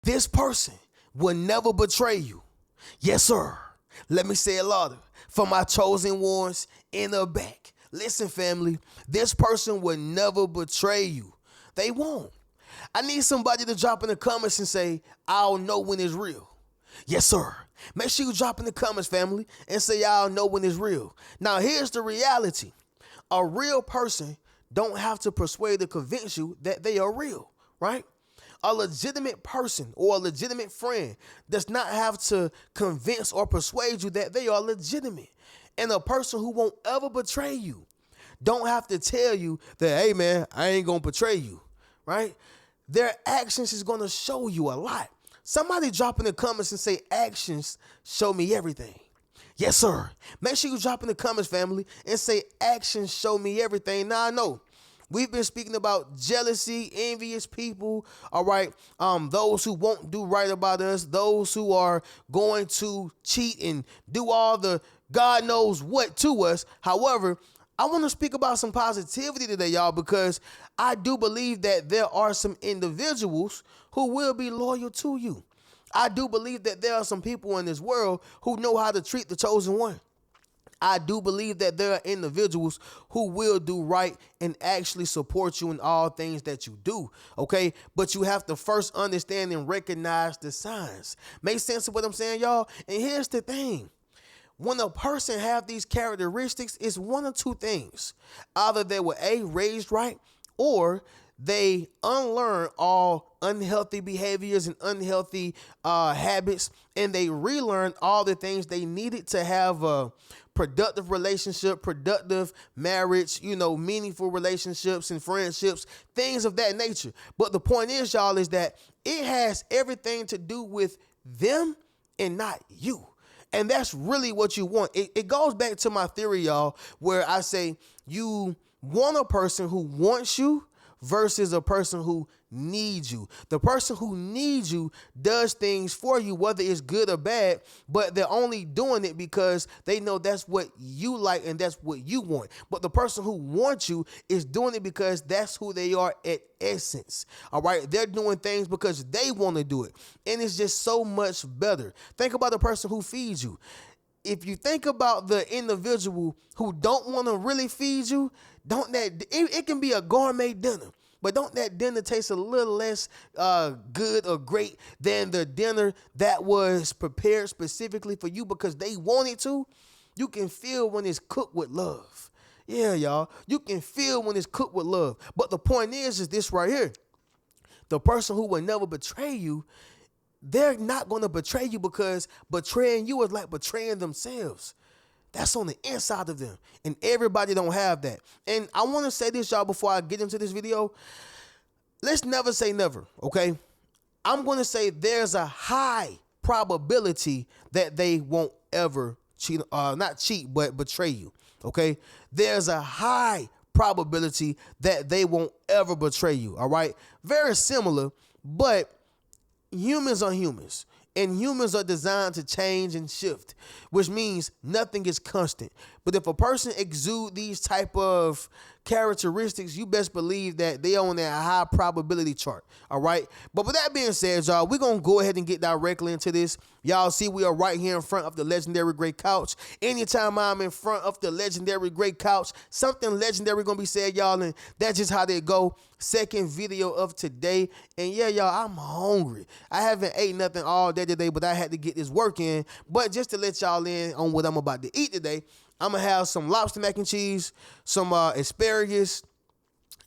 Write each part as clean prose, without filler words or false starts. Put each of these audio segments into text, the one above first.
This person will never betray you. Yes, sir. Let me say it louder. For my chosen ones in the back. Listen, family, this person will never betray you. They won't. I need somebody to drop in the comments and say, I'll know when it's real. Yes, sir. Make sure you drop in the comments, family, and say I'll know when it's real. Now, here's the reality. A real person don't have to persuade or convince you that they are real, right? A legitimate person or a legitimate friend does not have to convince or persuade you that they are legitimate. And a person who won't ever betray you don't have to tell you that, hey, man, I ain't going to betray you, right? Their actions is going to show you a lot. Somebody drop in the comments and say, actions show me everything. Yes, sir. Make sure you drop in the comments, family, and say, actions show me everything. Now, I know we've been speaking about jealousy, envious people, all right? Those who won't do right about us, those who are going to cheat and do all the God knows what to us. However, I want to speak about some positivity today, y'all, because I do believe that there are some individuals who will be loyal to you. I do believe that there are some people in this world who know how to treat the chosen one. I do believe that there are individuals who will do right and actually support you in all things that you do, okay? But you have to first understand and recognize the signs. Make sense of what I'm saying, y'all? And here's the thing. When a person have these characteristics, it's one of two things. Either they were raised right, or they unlearn all unhealthy behaviors and unhealthy habits, and they relearn all the things they needed to have a productive relationship, productive marriage, meaningful relationships and friendships, things of that nature. But the point is, y'all, is that it has everything to do with them and not you. And that's really what you want. It goes back to my theory, y'all, where I say you want a person who wants you versus a person who needs you. The person who needs you does things for you, whether it's good or bad, but they're only doing it because they know that's what you like and that's what you want. But the person who wants you is doing it because that's who they are at essence. All right. They're doing things because they want to do it. And it's just so much better. Think about the person who feeds you. If you think about the individual who don't want to really feed you, it can be a gourmet dinner, but don't that dinner taste a little less good or great than the dinner that was prepared specifically for you because they wanted to? You can feel when it's cooked with love. Yeah, y'all. You can feel when it's cooked with love. But the point is this right here. The person who will never betray you, they're not going to betray you because betraying you is like betraying themselves. That's on the inside of them. And everybody don't have that. And I want to say this, y'all, before I get into this video. Let's never say never, okay? I'm going to say there's a high probability that they won't ever cheat, not cheat, but betray you, okay? There's a high probability that they won't ever betray you, all right? Very similar, but humans are humans, and humans are designed to change and shift, which means nothing is constant. But if a person exudes these type of characteristics, you best believe that they on that high probability chart, all right? But with that being said, y'all, we're going to go ahead and get directly into this. Y'all see we are right here in front of the legendary Gray Couch. Anytime I'm in front of the legendary Gray Couch, something legendary going to be said, y'all, and that's just how they go. Second video of today, and yeah, y'all, I'm hungry. I haven't ate nothing all day today, but I had to get this work in. But just to let y'all in on what I'm about to eat today, I'm going to have some lobster mac and cheese, some asparagus,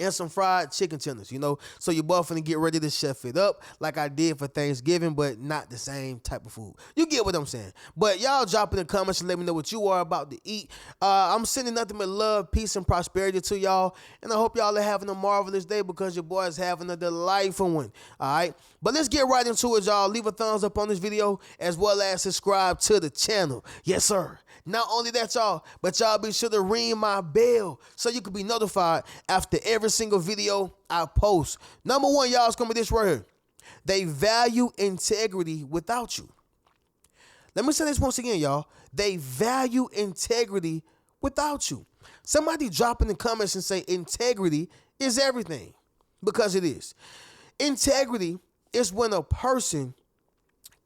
and some fried chicken tenders, So your boy finna get ready to chef it up like I did for Thanksgiving, but not the same type of food. You get what I'm saying. But y'all drop in the comments and let me know what you are about to eat. I'm sending nothing but love, peace, and prosperity to y'all. And I hope y'all are having a marvelous day because your boy is having a delightful one. All right. But let's get right into it, y'all. Leave a thumbs up on this video as well as subscribe to the channel. Yes, sir. Not only that, y'all, but y'all be sure to ring my bell so you can be notified after every single video I post. Number one, y'all, is going to be this right here. They value integrity without you. Let me say this once again, y'all. They value integrity without you. Somebody drop in the comments and say integrity is everything, because it is. Integrity It's when a person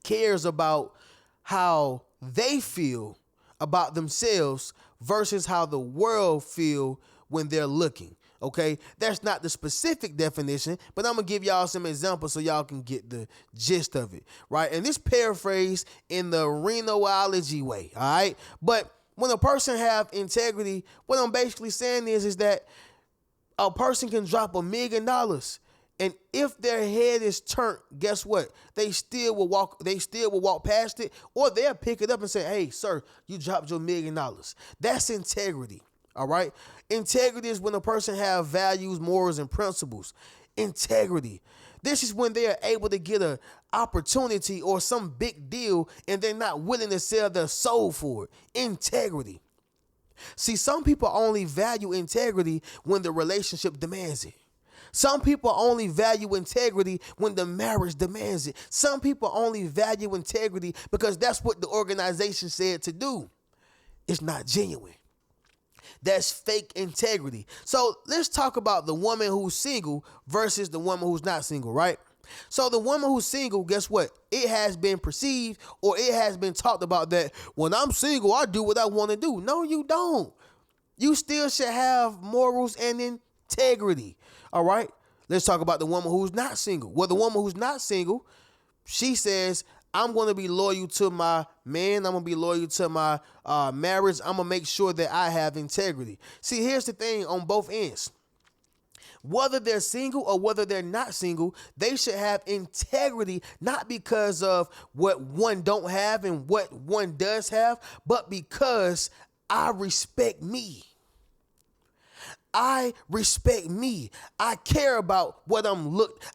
cares about how they feel about themselves versus how the world feel when they're looking. Okay, that's not the specific definition, but I'm gonna give y'all some examples so y'all can get the gist of it, right? And this paraphrase in the Renoology way, all right? But when a person have integrity, what I'm basically saying is that a person can drop $1,000,000, and if their head is turned, guess what? They still will walk. They still will walk past it, or they'll pick it up and say, "Hey, sir, you dropped your $1,000,000." That's integrity. All right. Integrity is when a person have values, morals, and principles. Integrity. This is when they are able to get an opportunity or some big deal, and they're not willing to sell their soul for it. Integrity. See, some people only value integrity when the relationship demands it. Some people only value integrity when the marriage demands it. Some people only value integrity because that's what the organization said to do. It's not genuine. That's fake integrity. So let's talk about the woman who's single versus the woman who's not single, right? So the woman who's single, guess what? It has been perceived or it has been talked about that when I'm single, I do what I want to do. No, you don't. You still should have morals and integrity. All right? Let's talk about the woman who's not single. Well, the woman who's not single, she says, I'm going to be loyal to my man. I'm going to be loyal to my marriage. I'm going to make sure that I have integrity. See, here's the thing on both ends. Whether they're single or whether they're not single, they should have integrity, not because of what one don't have and what one does have, but because I respect me. I respect me. I care about what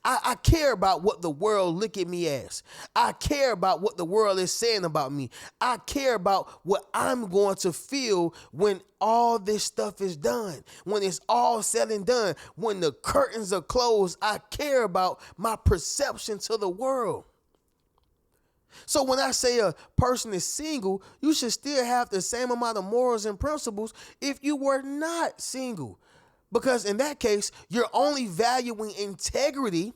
I care about what the world look at me as. I care about what the world is saying about me. I care about what I'm going to feel when all this stuff is done. When it's all said and done. When the curtains are closed, I care about my perception to the world. So when I say a person is single, you should still have the same amount of morals and principles if you were not single. Because in that case, you're only valuing integrity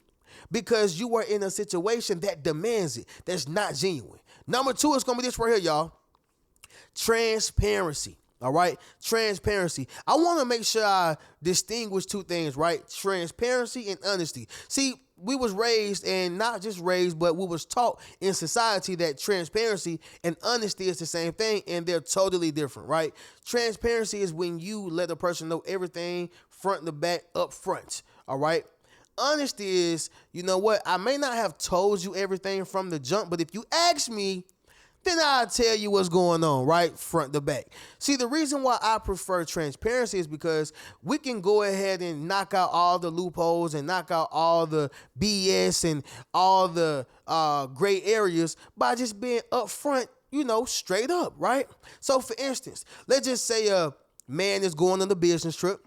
because you are in a situation that demands it. That's not genuine. Number 2 is going to be this right here, y'all. Transparency. All right. Transparency. I want to make sure I distinguish 2 things, right? Transparency and honesty. See, we was raised, and not just raised, but we was taught in society that transparency and honesty is the same thing, and they're totally different, right? Transparency is when you let a person know everything front to back up front, all right? Honesty is, you know what, I may not have told you everything from the jump, but if you ask me, then I'll tell you what's going on, right? Front to back. See, the reason why I prefer transparency is because we can go ahead and knock out all the loopholes and knock out all the BS and all the gray areas by just being upfront, you know, straight up, right? So, for instance, let's just say a man is going on a business trip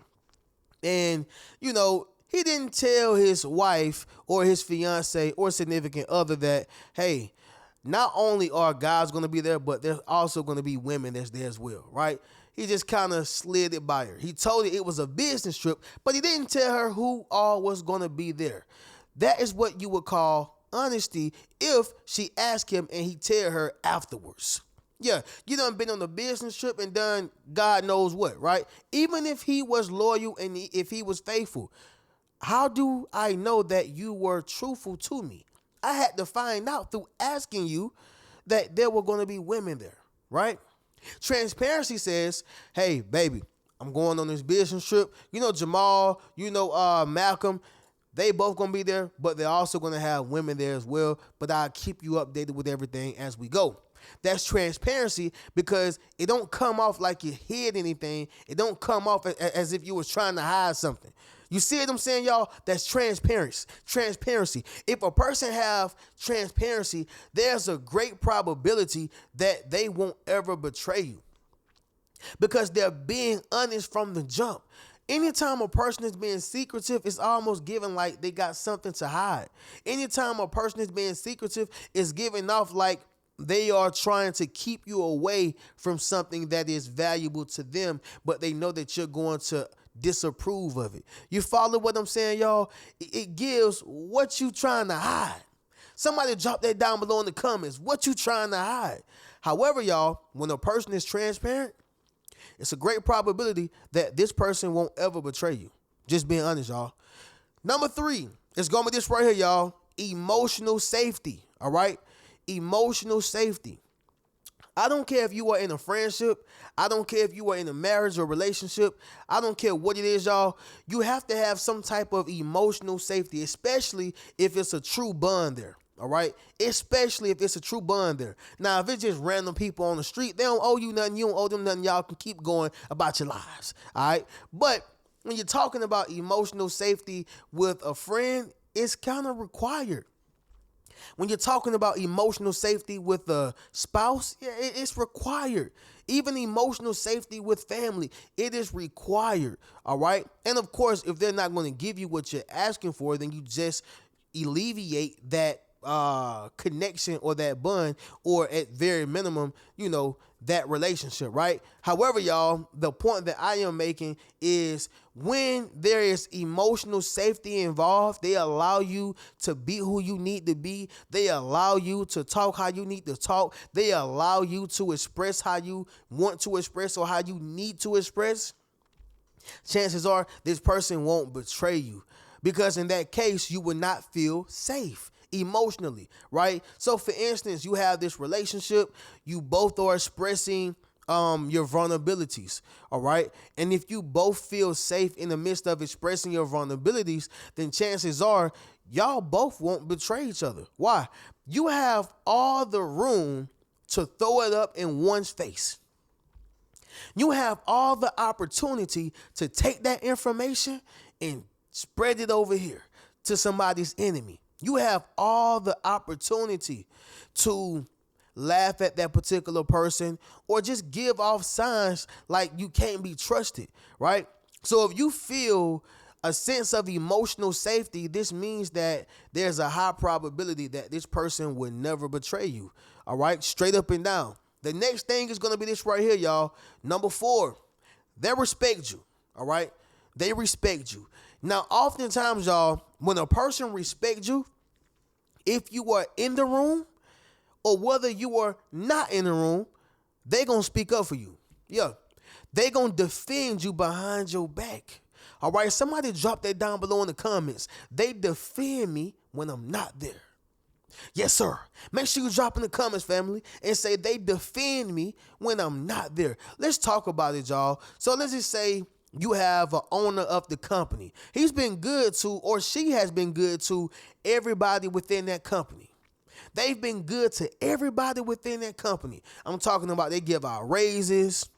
and, you know, he didn't tell his wife or his fiance or significant other that, hey, not only are guys going to be there, but there's also going to be women that's there as well, right? He just kind of slid it by her. He told her it was a business trip, but he didn't tell her who all was going to be there. That is what you would call honesty if she asked him and he tell her afterwards. Yeah, you done been on a business trip and done God knows what, right? Even if he was loyal and if he was faithful, how do I know that you were truthful to me? I had to find out through asking you that there were going to be women there, right? Transparency says, hey, baby, I'm going on this business trip. You know, Jamal, you know, Malcolm, they both going to be there, but they're also going to have women there as well. But I'll keep you updated with everything as we go. That's transparency because it don't come off like you hid anything. It don't come off as if you was trying to hide something. You see what I'm saying, y'all? That's transparency. Transparency. If a person have transparency, there's a great probability that they won't ever betray you because they're being honest from the jump. Anytime a person is being secretive, it's almost given like they got something to hide. Anytime a person is being secretive, it's giving off like they are trying to keep you away from something that is valuable to them, but they know that you're going to disapprove of it. You follow what I'm saying, y'all? It gives what you trying to hide. Somebody drop that down below in the comments. What you trying to hide? However, y'all, when a person is transparent, it's a great probability that this person won't ever betray you. Just being honest, y'all. Number 3, it's going to be this right here, y'all. Emotional safety, all right? Emotional safety. I don't care if you are in a friendship. I don't care if you are in a marriage or relationship. I don't care what it is, y'all. You have to have some type of emotional safety, especially if it's a true bond there. All right. Especially if it's a true bond there. Now, if it's just random people on the street, they don't owe you nothing. You don't owe them nothing. Y'all can keep going about your lives. All right. But when you're talking about emotional safety with a friend, it's kind of required. When you're talking about emotional safety with a spouse, yeah, it's required. Even emotional safety with family, it is required. All right. And of course, if they're not going to give you what you're asking for, then you just alleviate that connection or that bond, or at very minimum, that relationship, right? However, y'all, the point that I am making is when there is emotional safety involved, they allow you to be who you need to be. They allow you to talk how you need to talk. They allow you to express how you want to express or how you need to express. Chances are this person won't betray you, because in that case, you would not feel safe emotionally, right? So for instance, you have this relationship, you both are expressing your vulnerabilities, all right? And if you both feel safe in the midst of expressing your vulnerabilities, then chances are y'all both won't betray each other. Why? You have all the room to throw it up in one's face. You have all the opportunity to take that information and spread it over here to somebody's enemy. You have all the opportunity to laugh at that particular person or just give off signs like you can't be trusted, right? So if you feel a sense of emotional safety, this means that there's a high probability that this person would never betray you, all right? Straight up and down. The next thing is going to be this right here, y'all. Number 4, they respect you, all right? They respect you. Now, oftentimes, y'all, when a person respects you, if you are in the room or whether you are not in the room, they going to speak up for you. Yeah, they going to defend you behind your back. All right, somebody drop that down below in the comments. They defend me when I'm not there. Yes, sir. Make sure you drop in the comments, family, and say they defend me when I'm not there. Let's talk about it, y'all. So let's just say you have an owner of the company. He's been good to, or she has been good to everybody within that company. They've been good to everybody within that company. I'm talking about they give out raises.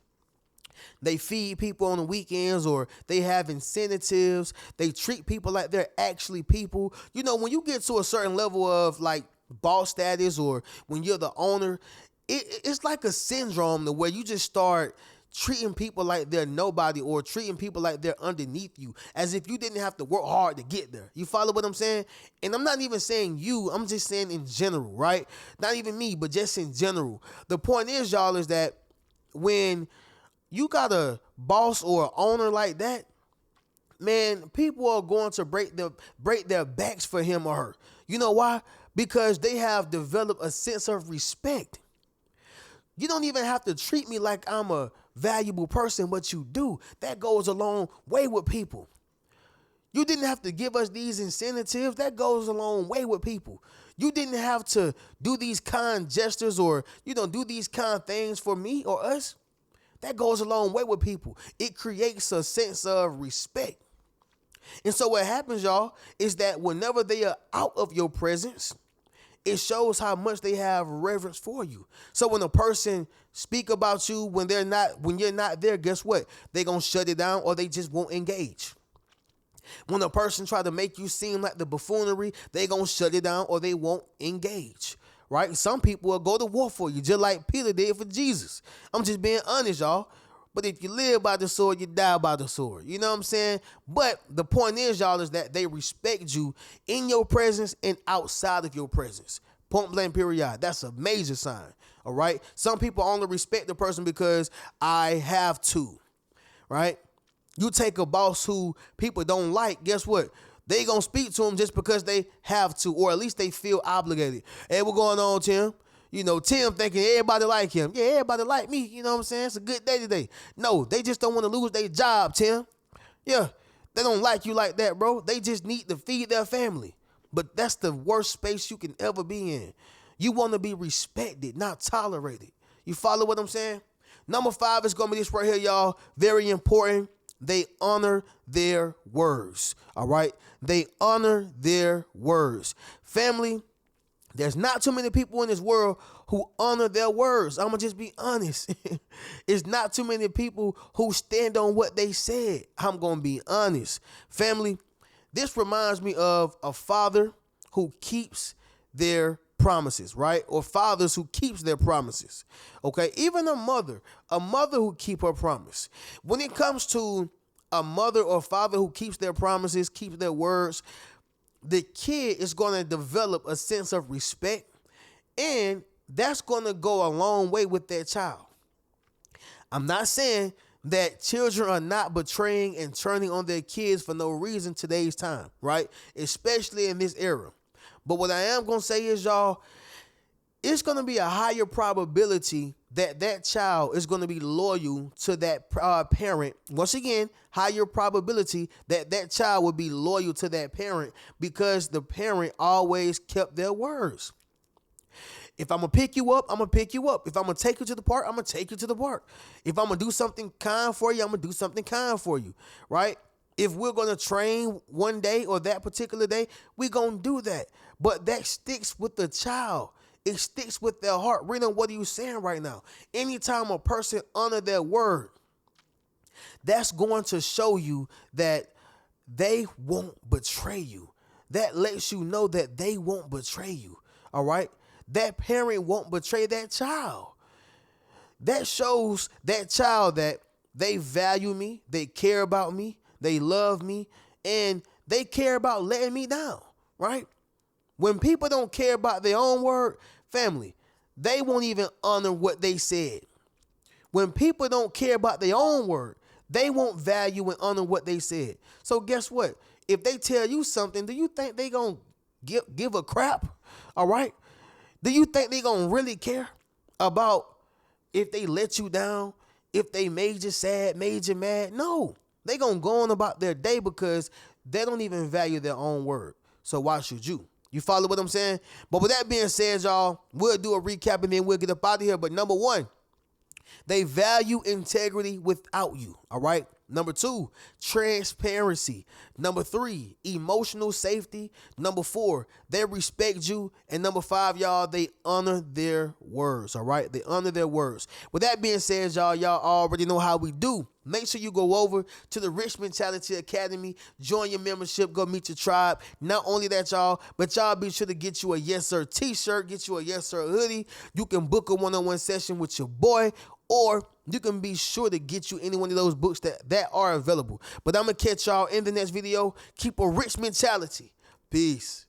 They feed people on the weekends, or they have incentives. They treat people like they're actually people. When you get to a certain level of like boss status, or when you're the owner, it's like a syndrome to where you just start treating people like they're nobody, or treating people like they're underneath you, as if you didn't have to work hard to get there. You follow what I'm saying? And I'm not even saying you, I'm just saying in general, right? Not even me, but just in general. The point is, y'all, is that when you got a boss or an owner like that, man, people are going to break their backs for him or her. You know why? Because they have developed a sense of respect. You don't even have to treat me like I'm a valuable person, but you do. That goes a long way with people. You didn't have to give us these incentives. That goes a long way with people. You didn't have to do these kind gestures or, do these kind things for me or us. That goes a long way with people. It creates a sense of respect. And so what happens, y'all, is that whenever they are out of your presence, it shows how much they have reverence for you. So when a person speak about you when you're not there, guess what? They're going to shut it down, or they just won't engage. When a person try to make you seem like the buffoonery, they're going to shut it down, or they won't engage. Right? Some people will go to war for you, just like Peter did for Jesus. I'm just being honest, y'all. But if you live by the sword, you die by the sword. You know what I'm saying? But the point is, y'all, is that they respect you in your presence and outside of your presence. Point blank, period. That's a major sign. All right? Some people only respect the person because I have to. Right? You take a boss who people don't like, guess what? They gonna speak to them just because they have to, or at least they feel obligated. Hey, what's going on, Tim? You know, Tim thinking everybody like him. Yeah, everybody like me. You know what I'm saying? It's a good day today. No, they just don't want to lose their job, Tim. Yeah, they don't like you like that, bro. They just need to feed their family. But that's the worst space you can ever be in. You want to be respected, not tolerated. You follow what I'm saying? Number 5 is going to be this right here, y'all. Very important. They honor their words. All right? They honor their words. Family, there's not too many people in this world who honor their words. I'm going to just be honest. It's not too many people who stand on what they said. I'm going to be honest. Family, this reminds me of a father who keeps their promises, right? Or fathers who keeps their promises. Okay? Even a mother who keep her promise. When it comes to a mother or father who keeps their promises, keeps their words, the kid is going to develop a sense of respect, and that's going to go a long way with that child. I'm not saying that children are not betraying and turning on their kids for no reason today's time, right? Especially in this era. But what I am going to say is, y'all, it's going to be a higher probability that that child is going to be loyal to that parent. Once again, higher probability that that child will be loyal to that parent because the parent always kept their words. If I'm going to pick you up, I'm going to pick you up. If I'm going to take you to the park, I'm going to take you to the park. If I'm going to do something kind for you, I'm going to do something kind for you, right? If we're going to train one day or that particular day, we're going to do that. But that sticks with the child. It sticks with their heart. Rena, what are you saying right now? Anytime a person honor their word, that's going to show you that they won't betray you. That lets you know that they won't betray you, all right? That parent won't betray that child. That shows that child that they value me, they care about me, they love me, and they care about letting me down, right? When people don't care about their own word, family, they won't even honor what they said. When people don't care about their own word, they won't value and honor what they said. So guess what? If they tell you something, do you think they gonna give a crap? All right? Do you think they gonna really care about if they let you down, if they made you sad, made you mad? No. They gonna go on about their day because they don't even value their own word. So why should you? You follow what I'm saying? But with that being said, y'all, we'll do a recap and then we'll get up out of here. But number 1, they value integrity without you, all right? Number 2, transparency. Number 3, emotional safety. Number 4, they respect you. And number 5, y'all, they honor their words, all right? They honor their words. With that being said, y'all already know how we do. Make sure you go over to the Rich Mentality Academy, join your membership, go meet your tribe. Not only that, y'all, but y'all be sure to get you a Yes Sir t-shirt, get you a Yes Sir hoodie. You can book a one-on-one session with your boy, or you can be sure to get you any one of those books that are available. But I'm going to catch y'all in the next video. Keep a rich mentality. Peace.